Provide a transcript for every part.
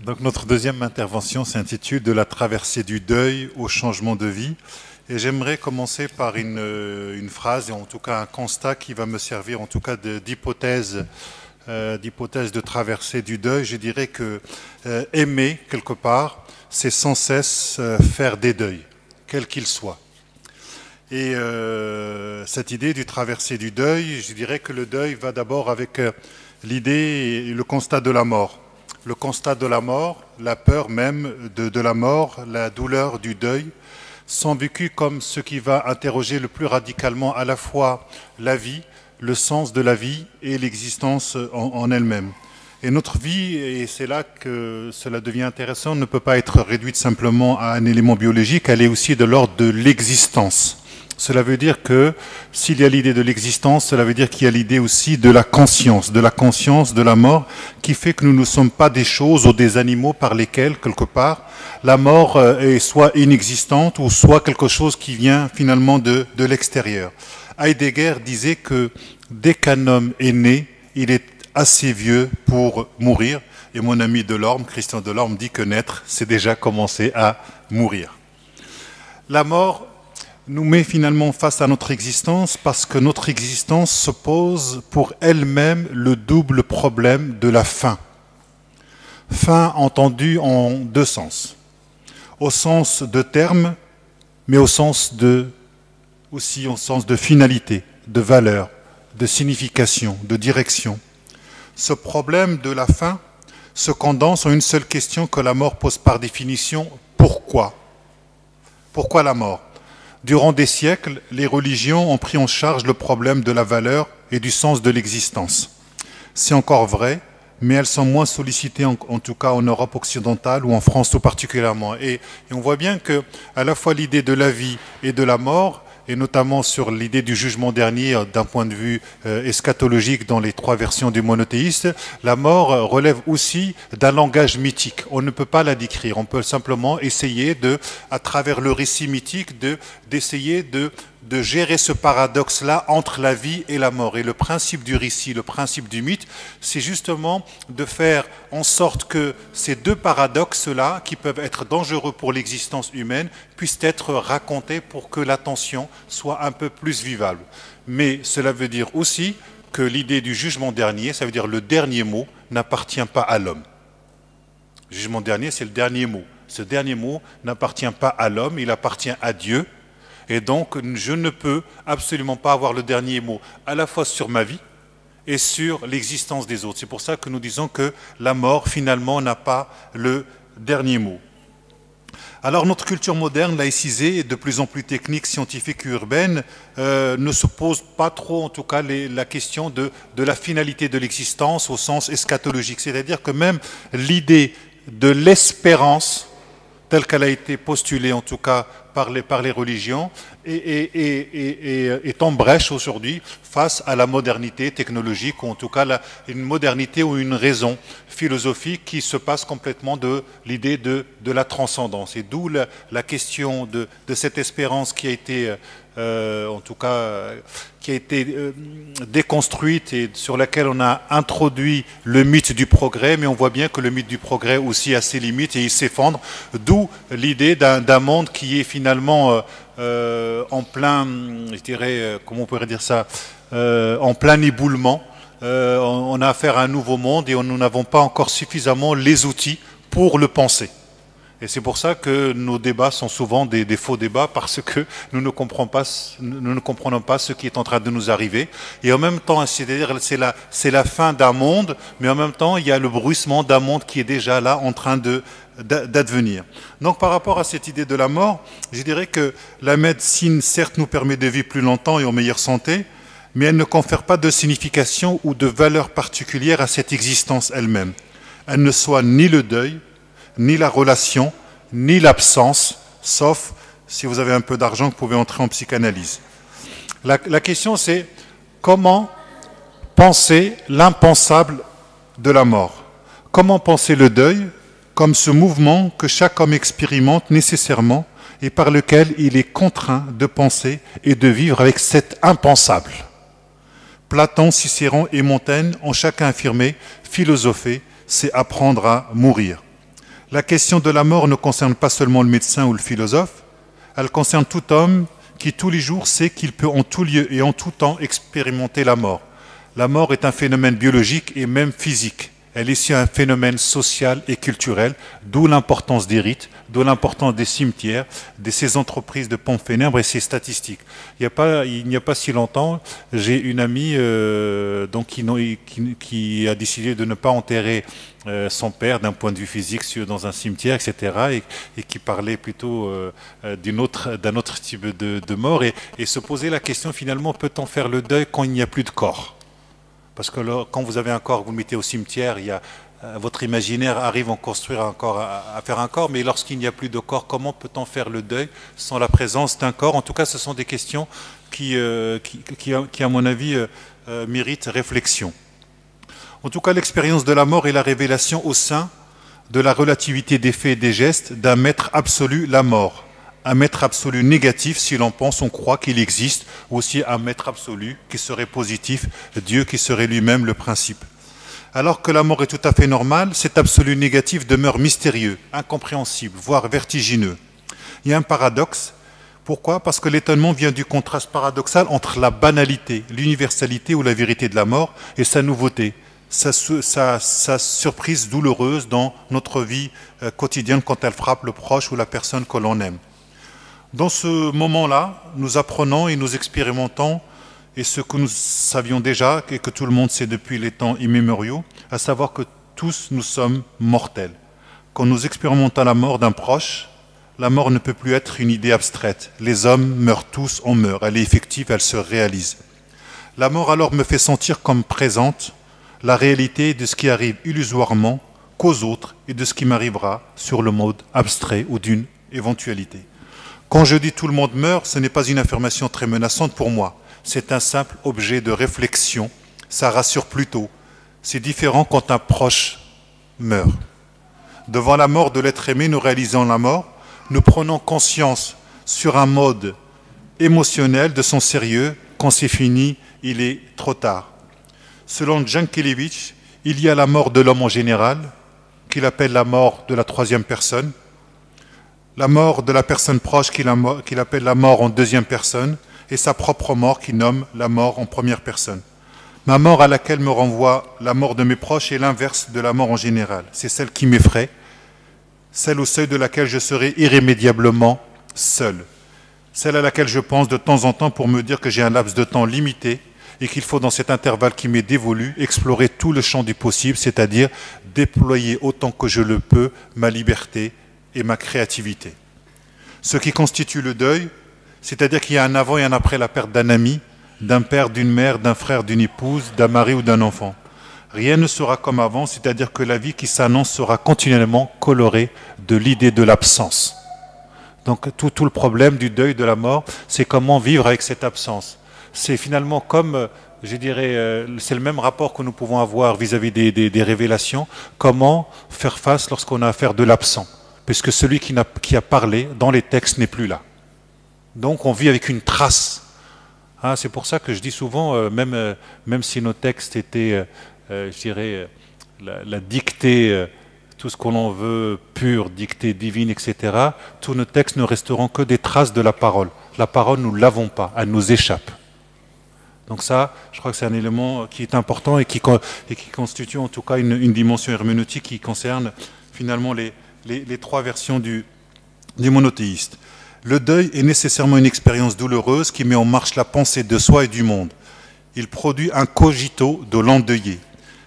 Donc notre deuxième intervention s'intitule « De la traversée du deuil au changement de vie ». Et j'aimerais commencer par une phrase, et en tout cas un constat qui va me servir en tout cas d'hypothèse de traversée du deuil. Je dirais que aimer, quelque part, c'est sans cesse faire des deuils, quels qu'ils soient. Et cette idée du traversée du deuil, je dirais que le deuil va d'abord avec l'idée et le constat de la mort. Le constat de la mort, la peur même de la mort, la douleur du deuil, sont vécus comme ce qui va interroger le plus radicalement à la fois la vie, le sens de la vie et l'existence en elle-même. Et notre vie, et c'est là que cela devient intéressant, ne peut pas être réduite simplement à un élément biologique, elle est aussi de l'ordre de l'existence. Cela veut dire que s'il y a l'idée de l'existence, cela veut dire qu'il y a l'idée aussi de la conscience de la mort, qui fait que nous ne sommes pas des choses ou des animaux par lesquels, quelque part, la mort est soit inexistante ou soit quelque chose qui vient finalement de l'extérieur. Heidegger disait que dès qu'un homme est né, il est assez vieux pour mourir. Et mon ami Delorme, Christian Delorme, dit que naître, c'est déjà commencer à mourir. La mort nous met finalement face à notre existence parce que notre existence se pose pour elle-même le double problème de la fin. Fin entendue en deux sens. Au sens de terme, mais aussi au sens de finalité, de valeur, de signification, de direction. Ce problème de la fin se condense en une seule question que la mort pose par définition. Pourquoi ? Pourquoi la mort ? Durant des siècles, les religions ont pris en charge le problème de la valeur et du sens de l'existence. C'est encore vrai, mais elles sont moins sollicitées, en tout cas en Europe occidentale ou en France tout particulièrement. Et on voit bien que à la fois l'idée de la vie et de la mort, et notamment sur l'idée du jugement dernier d'un point de vue eschatologique dans les trois versions du monothéiste, la mort relève aussi d'un langage mythique. On ne peut pas la décrire, on peut simplement essayer à travers le récit mythique, d'essayer de gérer ce paradoxe-là entre la vie et la mort. Et le principe du récit, le principe du mythe, c'est justement de faire en sorte que ces deux paradoxes-là, qui peuvent être dangereux pour l'existence humaine, puissent être racontés pour que l'attention soit un peu plus vivable. Mais cela veut dire aussi que l'idée du jugement dernier, ça veut dire le dernier mot, n'appartient pas à l'homme. Le jugement dernier, c'est le dernier mot. Ce dernier mot n'appartient pas à l'homme, il appartient à Dieu. Et donc, je ne peux absolument pas avoir le dernier mot, à la fois sur ma vie et sur l'existence des autres. C'est pour ça que nous disons que la mort, finalement, n'a pas le dernier mot. Alors, notre culture moderne, laïcisée, et de plus en plus technique, scientifique et urbaine, ne se pose pas trop, en tout cas, la question de la finalité de l'existence au sens eschatologique. C'est-à-dire que même l'idée de l'espérance, telle qu'elle a été postulée, en tout cas, par les religions, est en brèche aujourd'hui face à la modernité technologique, ou en tout cas une modernité ou une raison philosophique qui se passe complètement de l'idée de la transcendance. Et d'où la question de cette espérance qui a été, en tout cas, qui a été déconstruite et sur laquelle on a introduit le mythe du progrès, mais on voit bien que le mythe du progrès aussi a ses limites et il s'effondre, d'où l'idée d'un monde qui est finalement en plein, je dirais, comment on pourrait dire ça, en plein éboulement. On a affaire à un nouveau monde et nous n'avons pas encore suffisamment les outils pour le penser. Et c'est pour ça que nos débats sont souvent des faux débats, parce que nous ne comprenons pas ce qui est en train de nous arriver. Et en même temps, c'est-à-dire c'est la fin d'un monde, mais en même temps, il y a le bruissement d'un monde qui est déjà là en train d'advenir. Donc par rapport à cette idée de la mort, je dirais que la médecine, certes, nous permet de vivre plus longtemps et en meilleure santé, mais elle ne confère pas de signification ou de valeur particulière à cette existence elle-même. Elle ne soit ni le deuil, ni la relation, ni l'absence, sauf si vous avez un peu d'argent, vous pouvez entrer en psychanalyse. La question c'est comment penser l'impensable de la mort? Comment penser le deuil comme ce mouvement que chaque homme expérimente nécessairement et par lequel il est contraint de penser et de vivre avec cet impensable? Platon, Cicéron et Montaigne ont chacun affirmé, philosophé, c'est apprendre à mourir. La question de la mort ne concerne pas seulement le médecin ou le philosophe, elle concerne tout homme qui tous les jours sait qu'il peut en tout lieu et en tout temps expérimenter la mort. La mort est un phénomène biologique et même physique. Elle est aussi un phénomène social et culturel, d'où l'importance des rites, d'où l'importance des cimetières, de ces entreprises de pompes funèbres et ces statistiques. Il n'y a pas si longtemps, j'ai une amie qui a décidé de ne pas enterrer son père d'un point de vue physique dans un cimetière, etc., et qui parlait plutôt d'un autre type de mort, et se posait la question finalement, peut-on faire le deuil quand il n'y a plus de corps? Parce que là, quand vous avez un corps, vous le mettez au cimetière, votre imaginaire arrive à construire un corps, à faire un corps, mais lorsqu'il n'y a plus de corps, comment peut-on faire le deuil sans la présence d'un corps? En tout cas, ce sont des questions qui à mon avis, méritent réflexion. En tout cas, l'expérience de la mort est la révélation au sein de la relativité des faits et des gestes d'un maître absolu, la mort. Un maître absolu négatif, si l'on pense, on croit qu'il existe, ou aussi un maître absolu qui serait positif, Dieu qui serait lui-même le principe. Alors que la mort est tout à fait normale, cet absolu négatif demeure mystérieux, incompréhensible, voire vertigineux. Il y a un paradoxe. Pourquoi? Parce que l'étonnement vient du contraste paradoxal entre la banalité, l'universalité ou la vérité de la mort et sa nouveauté, sa surprise douloureuse dans notre vie quotidienne quand elle frappe le proche ou la personne que l'on aime. Dans ce moment-là, nous apprenons et nous expérimentons, et ce que nous savions déjà, et que tout le monde sait depuis les temps immémoriaux, à savoir que tous nous sommes mortels. Quand nous expérimentons la mort d'un proche, la mort ne peut plus être une idée abstraite. Les hommes meurent tous, on meurt. Elle est effective, elle se réalise. La mort alors me fait sentir comme présente la réalité de ce qui arrive illusoirement qu'aux autres et de ce qui m'arrivera sur le mode abstrait ou d'une éventualité. Quand je dis tout le monde meurt, ce n'est pas une affirmation très menaçante pour moi. C'est un simple objet de réflexion. Ça rassure plutôt. C'est différent quand un proche meurt. Devant la mort de l'être aimé, nous réalisons la mort. Nous prenons conscience sur un mode émotionnel de son sérieux. Quand c'est fini, il est trop tard. Selon Jankélévitch, il y a la mort de l'homme en général, qu'il appelle la mort de la troisième personne, la mort de la personne proche qu'il appelle la mort en deuxième personne, et sa propre mort qu'il nomme la mort en première personne. Ma mort à laquelle me renvoie la mort de mes proches est l'inverse de la mort en général. C'est celle qui m'effraie, celle au seuil de laquelle je serai irrémédiablement seul, celle à laquelle je pense de temps en temps pour me dire que j'ai un laps de temps limité et qu'il faut dans cet intervalle qui m'est dévolu explorer tout le champ du possible, c'est-à-dire déployer autant que je le peux ma liberté et ma créativité. Ce qui constitue le deuil, c'est-à-dire qu'il y a un avant et un après la perte d'un ami, d'un père, d'une mère, d'un frère, d'une épouse, d'un mari ou d'un enfant. Rien ne sera comme avant, c'est-à-dire que la vie qui s'annonce sera continuellement colorée de l'idée de l'absence. Donc tout le problème du deuil de la mort, c'est comment vivre avec cette absence. C'est finalement comme, je dirais, c'est le même rapport que nous pouvons avoir vis-à-vis des révélations, comment faire face lorsqu'on a affaire de l'absent, puisque celui qui a parlé dans les textes n'est plus là. Donc on vit avec une trace. Ah, c'est pour ça que je dis souvent, même si nos textes étaient, je dirais, la dictée, tout ce qu'on en veut, pure, dictée divine, etc., tous nos textes ne resteront que des traces de la parole. La parole, nous ne l'avons pas, elle nous échappe. Donc ça, je crois que c'est un élément qui est important et qui constitue en tout cas une dimension herméneutique qui concerne finalement les trois versions du monothéiste. Le deuil est nécessairement une expérience douloureuse qui met en marche la pensée de soi et du monde. Il produit un cogito de l'endeuillé.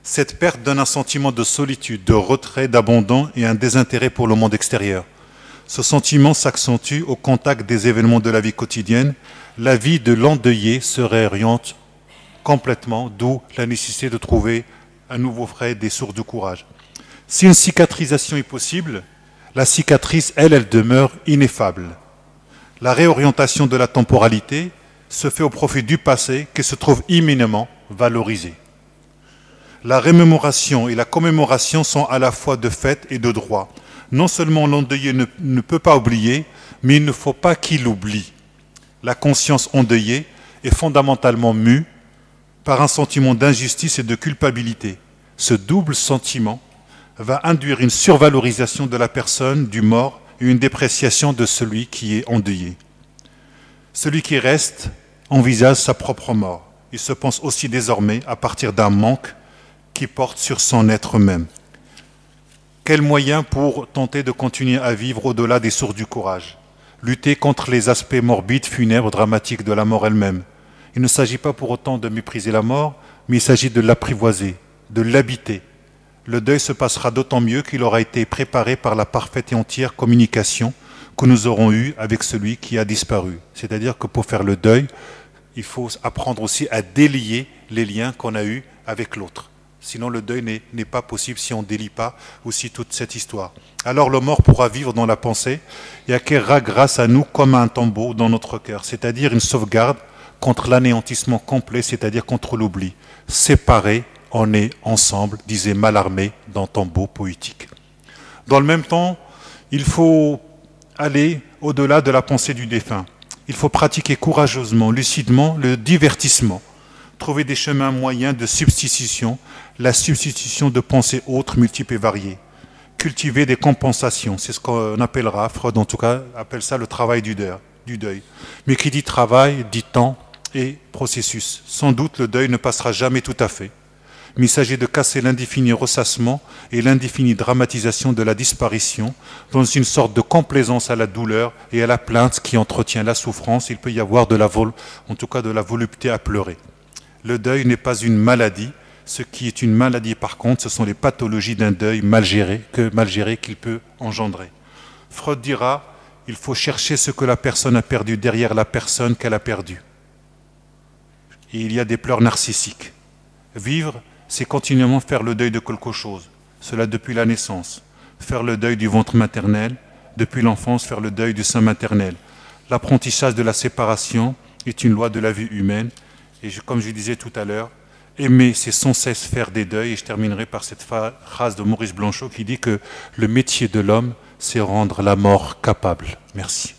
Cette perte donne un sentiment de solitude, de retrait, d'abandon et un désintérêt pour le monde extérieur. Ce sentiment s'accentue au contact des événements de la vie quotidienne. La vie de l'endeuillé se réoriente complètement, d'où la nécessité de trouver un nouveau frais, des sources de courage. Si une cicatrisation est possible, la cicatrice, elle demeure ineffable. La réorientation de la temporalité se fait au profit du passé qui se trouve imminemment valorisé. La remémoration et la commémoration sont à la fois de fait et de droit. Non seulement l'endeuillé ne peut pas oublier, mais il ne faut pas qu'il oublie. La conscience endeuillée est fondamentalement mue par un sentiment d'injustice et de culpabilité. Ce double sentiment va induire une survalorisation de la personne du mort et une dépréciation de celui qui est endeuillé. Celui qui reste envisage sa propre mort. Il se pense aussi désormais à partir d'un manque qui porte sur son être même. Quels moyens pour tenter de continuer à vivre au-delà des sources du courage? Lutter contre les aspects morbides, funèbres, dramatiques de la mort elle-même. Il ne s'agit pas pour autant de mépriser la mort, mais il s'agit de l'apprivoiser, de l'habiter. Le deuil se passera d'autant mieux qu'il aura été préparé par la parfaite et entière communication que nous aurons eue avec celui qui a disparu. C'est-à-dire que pour faire le deuil, il faut apprendre aussi à délier les liens qu'on a eus avec l'autre. Sinon, le deuil n'est pas possible si on ne délie pas aussi toute cette histoire. Alors le mort pourra vivre dans la pensée et acquérera grâce à nous comme un tombeau dans notre cœur, c'est-à-dire une sauvegarde contre l'anéantissement complet, c'est-à-dire contre l'oubli. Séparés, on est ensemble, disait Mallarmé dans Tombeau poétique. Dans le même temps, il faut aller au-delà de la pensée du défunt. Il faut pratiquer courageusement, lucidement le divertissement. Trouver des chemins moyens de substitution, la substitution de pensées autres, multiples et variées. Cultiver des compensations, c'est ce qu'on appellera, Freud en tout cas, appelle ça le travail du deuil. Mais qui dit travail, dit temps et processus. Sans doute le deuil ne passera jamais tout à fait. Mais il s'agit de casser l'indéfini ressassement et l'indéfinie dramatisation de la disparition dans une sorte de complaisance à la douleur et à la plainte qui entretient la souffrance. Il peut y avoir de la volupté à pleurer. Le deuil n'est pas une maladie. Ce qui est une maladie, par contre, ce sont les pathologies d'un deuil mal géré qu'il peut engendrer. Freud dira, il faut chercher ce que la personne a perdu derrière la personne qu'elle a perdue. Et il y a des pleurs narcissiques. Vivre, c'est continuellement faire le deuil de quelque chose. Cela depuis la naissance. Faire le deuil du ventre maternel. Depuis l'enfance, faire le deuil du sein maternel. L'apprentissage de la séparation est une loi de la vie humaine. Et comme je disais tout à l'heure, aimer, c'est sans cesse faire des deuils. Et je terminerai par cette phrase de Maurice Blanchot qui dit que le métier de l'homme, c'est rendre la mort capable. Merci.